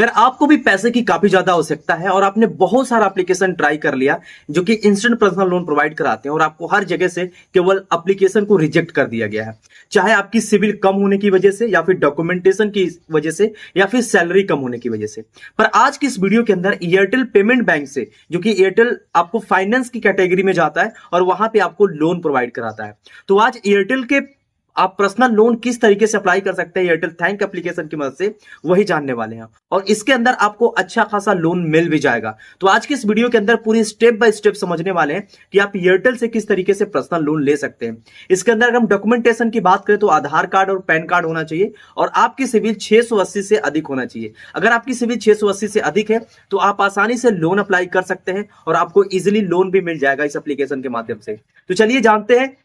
अगर आपको भी पैसे की काफी ज्यादा आवश्यकता है और आपने बहुत सारा एप्लीकेशन ट्राई कर लिया जो कि इंस्टेंट पर्सनल लोन प्रोवाइड कराते हैं और आपको हर जगह से केवल एप्लीकेशन को रिजेक्ट कर दिया गया है, चाहे आपकी सिविल कम होने की वजह से या फिर डॉक्यूमेंटेशन की वजह से या फिर सैलरी कम होने की वजह से। पर आज की इस वीडियो के अंदर एयरटेल पेमेंट बैंक से, जो कि एयरटेल आपको फाइनेंस की कैटेगरी में जाता है और वहां पे आपको लोन प्रोवाइड कराता है, तो आज एयरटेल के आप पर्सनल लोन किस तरीके से अप्लाई कर सकते हैं एयरटेल थैंक एप्लीकेशन की मदद से, वही जानने वाले हैं। और इसके अंदर आपको अच्छा खासा लोन मिल भी जाएगा। तो आज की इस वीडियो के अंदर पूरी स्टेप बाय स्टेप समझने वाले हैं कि आप एयरटेल से किस तरीके से पर्सनल लोन ले सकते हैं। इसके अंदर अगर हम डॉक्यूमेंटेशन की बात करें तो आधार कार्ड और पैन कार्ड होना चाहिए और आपकी सिविल 680 से अधिक होना चाहिए। अगर आपकी सिविल 680 से अधिक है तो आप आसानी से लोन अप्लाई कर सकते हैं और आपको इजिली लोन भी मिल जाएगा इस एप्लीकेशन के माध्यम से। तो चलिए जानते हैं।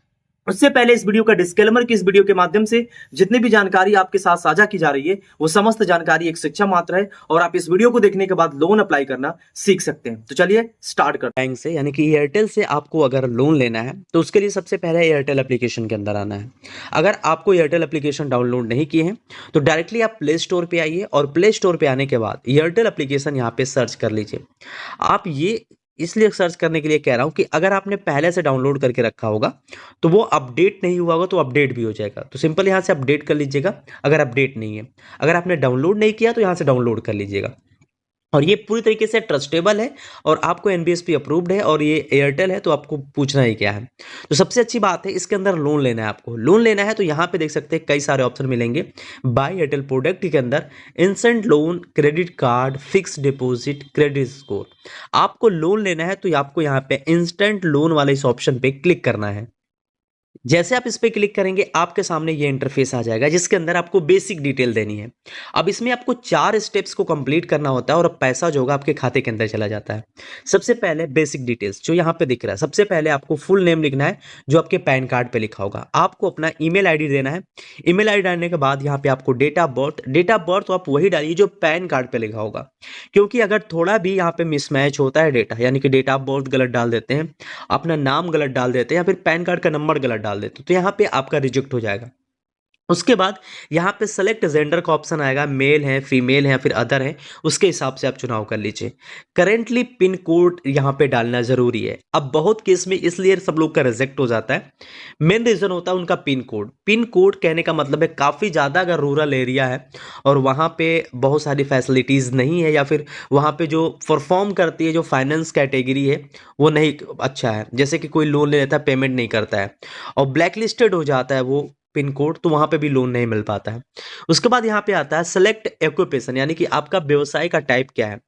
उससे पहले इस वीडियो का डिस्क्लेमर कि इस वीडियो के माध्यम से जितनी भी जानकारी आपके साथ साझा की जा रही है वो समस्त जानकारी एक शिक्षा मात्र है और आप इस वीडियो को देखने के बाद लोन अप्लाई करना सीख सकते हैं। तो चलिए स्टार्ट करते हैं। बैंक से यानी कि एयरटेल से आपको अगर लोन लेना है तो उसके लिए सबसे पहले एयरटेल एप्लीकेशन के अंदर आना है। अगर आपको एयरटेल एप्लीकेशन डाउनलोड नहीं किए हैं तो डायरेक्टली आप प्ले स्टोर पे आइए और प्ले स्टोर पे आने के बाद एयरटेल एप्लीकेशन यहाँ पे सर्च कर लीजिए। आप ये इसलिए सर्च करने के लिए कह रहा हूँ कि अगर आपने पहले से डाउनलोड करके रखा होगा तो वो अपडेट नहीं हुआ होगा तो अपडेट भी हो जाएगा। तो सिंपल यहाँ से अपडेट कर लीजिएगा अगर अपडेट नहीं है। अगर आपने डाउनलोड नहीं किया तो यहाँ से डाउनलोड कर लीजिएगा। और ये पूरी तरीके से ट्रस्टेबल है और आपको एनबीएसपी अप्रूव्ड है और ये एयरटेल है तो आपको पूछना ही क्या है। तो सबसे अच्छी बात है इसके अंदर लोन लेना है। आपको लोन लेना है तो यहाँ पे देख सकते हैं कई सारे ऑप्शन मिलेंगे। बाय एयरटेल प्रोडक्ट के अंदर instant loan, credit card, fix deposit, credit score. आपको लोन लेना है तो आपको यहाँ पे इंस्टेंट लोन वाले इस ऑप्शन पे क्लिक करना है। जैसे आप इस पे क्लिक करेंगे आपके सामने ये इंटरफेस आ जाएगा जिसके अंदर आपको बेसिक डिटेल देनी है। अब इसमें आपको 4 स्टेप्स को कंप्लीट करना होता है और पैसा जो होगा आपके खाते के अंदर चला जाता है। सबसे पहले बेसिक डिटेल्स जो यहाँ पे दिख रहा है, सबसे पहले आपको फुल नेम लिखना है जो आपके पैन कार्ड पे लिखा होगा। आपको अपना ईमेल आईडी देना है। ईमेल आईडी डालने के बाद यहाँ पे आपको डेट ऑफ बर्थ तो आप वही डालिए जो पैन कार्ड पे लिखा होगा, क्योंकि अगर थोड़ा भी यहाँ पे मिसमैच होता है डेटा, यानी कि डेट ऑफ बर्थ गलत डाल देते हैं, अपना नाम गलत डाल देते हैं या फिर पैन कार्ड का नंबर गलत डाल देते तो यहाँ पे आपका रिजेक्ट हो जाएगा। उसके बाद यहाँ पे सेलेक्ट जेंडर का ऑप्शन आएगा, मेल है, फीमेल है या फिर अदर है, उसके हिसाब से आप चुनाव कर लीजिए। करेंटली पिन कोड यहाँ पे डालना जरूरी है। अब बहुत केस में इसलिए सब लोग का रिजेक्ट हो जाता है, मेन रीजन होता है उनका पिन कोड। पिन कोड कहने का मतलब है काफ़ी ज़्यादा अगर रूरल एरिया है और वहाँ पे बहुत सारी फैसिलिटीज़ नहीं है या फिर वहाँ पे जो परफॉर्म करती है जो फाइनेंस कैटेगरी है वो नहीं अच्छा है, जैसे कि कोई लोन ले लेता है पेमेंट नहीं करता है और ब्लैक लिस्टेड हो जाता है वो पिन कोड, तो वहां पे भी लोन नहीं मिल पाता है। उसके बाद यहाँ पे आता है सेलेक्ट ऑक्यूपेशन, यानी कि आपका व्यवसाय का टाइप क्या है।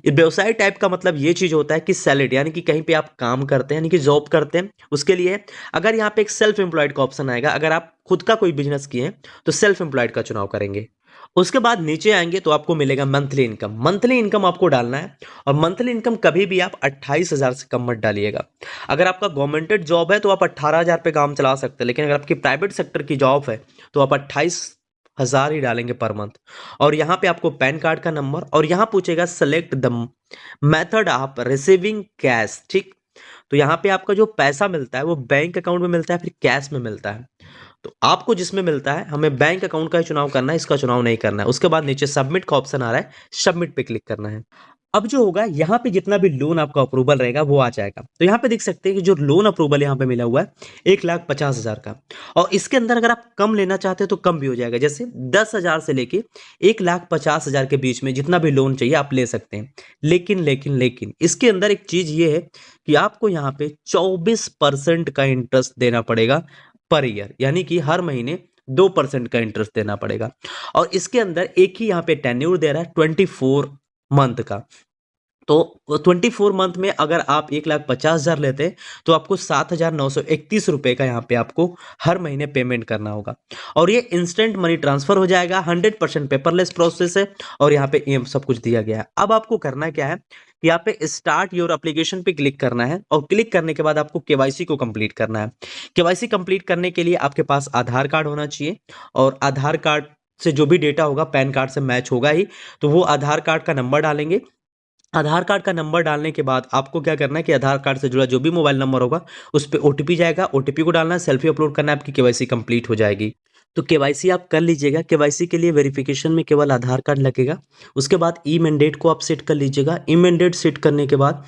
व्यवसाय टाइप का मतलब ये चीज होता है कि सैलरी, यानी कि कहीं पे आप काम करते हैं यानी कि जॉब करते हैं उसके लिए। अगर यहाँ पे एक सेल्फ एम्प्लॉयड का ऑप्शन आएगा, अगर आप खुद का कोई बिजनेस किए हैं तो सेल्फ एम्प्लॉयड का चुनाव करेंगे। उसके बाद नीचे आएंगे तो आपको मिलेगा मंथली इनकम। मंथली इनकम आपको डालना है और मंथली इनकम कभी भी आप 28,000 से कम मत डालिएगा। अगर आपका गवर्नमेंटेड जॉब है तो आप 18,000 पे काम चला सकते हैं, लेकिन अगर आपकी प्राइवेट सेक्टर की जॉब है तो आप 28,000 ही डालेंगे पर मंथ। और यहाँ पे आपको पैन कार्ड का नंबर और यहाँ पूछेगा select the method of receiving cash. ठीक, तो यहाँ पे आपका जो पैसा मिलता है वो बैंक अकाउंट में मिलता है फिर कैश में मिलता है। तो आपको जिसमें मिलता है, हमें बैंक अकाउंट का ही चुनाव करना है, इसका चुनाव नहीं करना है। उसके बाद नीचे सबमिट का ऑप्शन आ रहा है, सबमिट पे क्लिक करना है। अब जो होगा यहाँ पे जितना भी लोन आपका अप्रूवल रहेगा वो आ जाएगा। तो यहाँ पे देख सकते हैं कि जो लोन अप्रूवल यहाँ पे मिला हुआ है 1,50,000 का, और इसके अंदर अगर आप कम लेना चाहते हैं तो कम भी हो जाएगा। जैसे 10,000 से लेके 1,50,000 के बीच में जितना भी लोन चाहिए आप ले सकते हैं। लेकिन इसके अंदर एक चीज ये है कि आपको यहाँ पे 24% का इंटरेस्ट देना पड़ेगा पर ईयर, यानी कि हर महीने 2% का इंटरेस्ट देना पड़ेगा। और इसके अंदर एक ही यहाँ पे टेन्योर दे रहा है 24 मंथ का। तो 24 मंथ में अगर आप 1,50,000 लेते हैं तो आपको 7,931 रुपए का यहाँ पे आपको हर महीने पेमेंट करना होगा। और ये इंस्टेंट मनी ट्रांसफर हो जाएगा, 100% पेपरलेस प्रोसेस है और यहाँ पे ये सब कुछ दिया गया है। अब आपको करना क्या है कि यहाँ पे स्टार्ट योर एप्लीकेशन पे क्लिक करना है और क्लिक करने के बाद आपको केवाईसी को कंप्लीट करना है। केवाईसी कंप्लीट करने के लिए आपके पास आधार कार्ड होना चाहिए और आधार कार्ड से जो भी डेटा होगा पैन कार्ड से मैच होगा ही, तो वो आधार कार्ड का नंबर डालेंगे। आधार कार्ड का नंबर डालने के बाद आपको क्या करना है कि आधार कार्ड से जुड़ा जो भी मोबाइल नंबर होगा उस पर ओटीपी जाएगा, ओटीपी को डालना है, सेल्फी अपलोड करना है, आपकी केवाईसी कंप्लीट हो जाएगी। तो केवाईसी आप कर लीजिएगा। केवाईसी के लिए वेरिफिकेशन में केवल आधार कार्ड लगेगा। उसके बाद ई मैंडेट को आप सेट कर लीजिएगा। ई मैंडेट सेट करने के बाद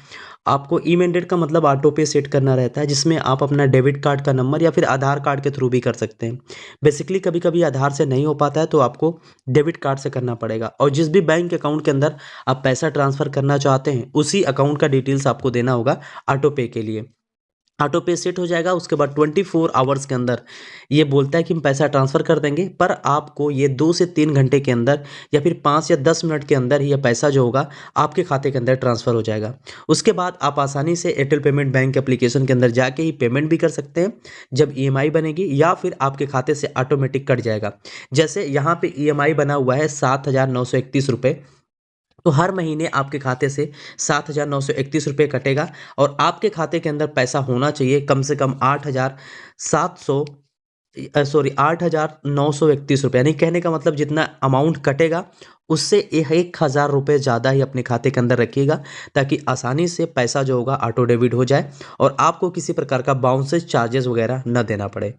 आपको ई मैंडेट का मतलब ऑटो पे सेट करना रहता है, जिसमें आप अपना डेबिट कार्ड का नंबर या फिर आधार कार्ड के थ्रू भी कर सकते हैं। बेसिकली कभी कभी आधार से नहीं हो पाता है तो आपको डेबिट कार्ड से करना पड़ेगा। और जिस भी बैंक अकाउंट के अंदर आप पैसा ट्रांसफ़र करना चाहते हैं उसी अकाउंट का डिटेल्स आपको देना होगा ऑटो पे के लिए। ऑटो पे सेट हो जाएगा। उसके बाद 24 आवर्स के अंदर ये बोलता है कि हम पैसा ट्रांसफ़र कर देंगे, पर आपको ये 2 से 3 घंटे के अंदर या फिर 5 या 10 मिनट के अंदर ही यह पैसा जो होगा आपके खाते के अंदर ट्रांसफ़र हो जाएगा। उसके बाद आप आसानी से एयरटेल पेमेंट बैंक एप्लीकेशन के अंदर जाके ही पेमेंट भी कर सकते हैं जब ईएमआई बनेगी, या फिर आपके खाते से ऑटोमेटिक कट जाएगा। जैसे यहाँ पे ईएमआई बना हुआ है 7,931 रुपये, तो हर महीने आपके खाते से 7,931 रुपये कटेगा और आपके खाते के अंदर पैसा होना चाहिए कम से कम 8,931 रुपये। यानी कहने का मतलब जितना अमाउंट कटेगा उससे 1,000 रुपये ज़्यादा ही अपने खाते के अंदर रखिएगा, ताकि आसानी से पैसा जो होगा ऑटो डेबिट हो जाए और आपको किसी प्रकार का बाउंसेस चार्जेस वगैरह न देना पड़े।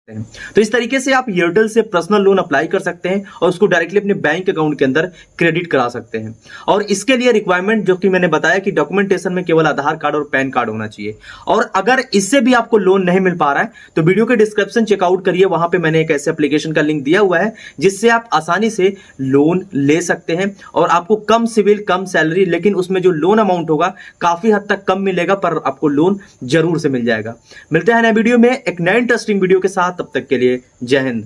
तो इस तरीके से आप एयरटेल से पर्सनल लोन अप्लाई कर सकते हैं और उसको डायरेक्टली अपने बैंक अकाउंट के अंदर क्रेडिट करा सकते हैं। और इसके लिए रिक्वायरमेंट जो कि मैंने बताया कि डॉक्यूमेंटेशन में केवल आधार कार्ड और पैन कार्ड होना चाहिए। और अगर इससे भी आपको लोन नहीं मिल पा रहा है तो वीडियो के डिस्क्रिप्शन चेकआउट करिए, वहां पे मैंने एक ऐसे एप्लीकेशन का लिंक दिया हुआ है जिससे आप आसानी से लोन ले सकते हैं और आपको कम सिविल कम सैलरी, लेकिन उसमें जो लोन अमाउंट होगा काफी हद तक कम मिलेगा, पर आपको लोन जरूर से मिल जाएगा। मिलते हैं नए वीडियो में एक नए इंटरेस्टिंग वीडियो के साथ, तब तक के लिए जय हिंद।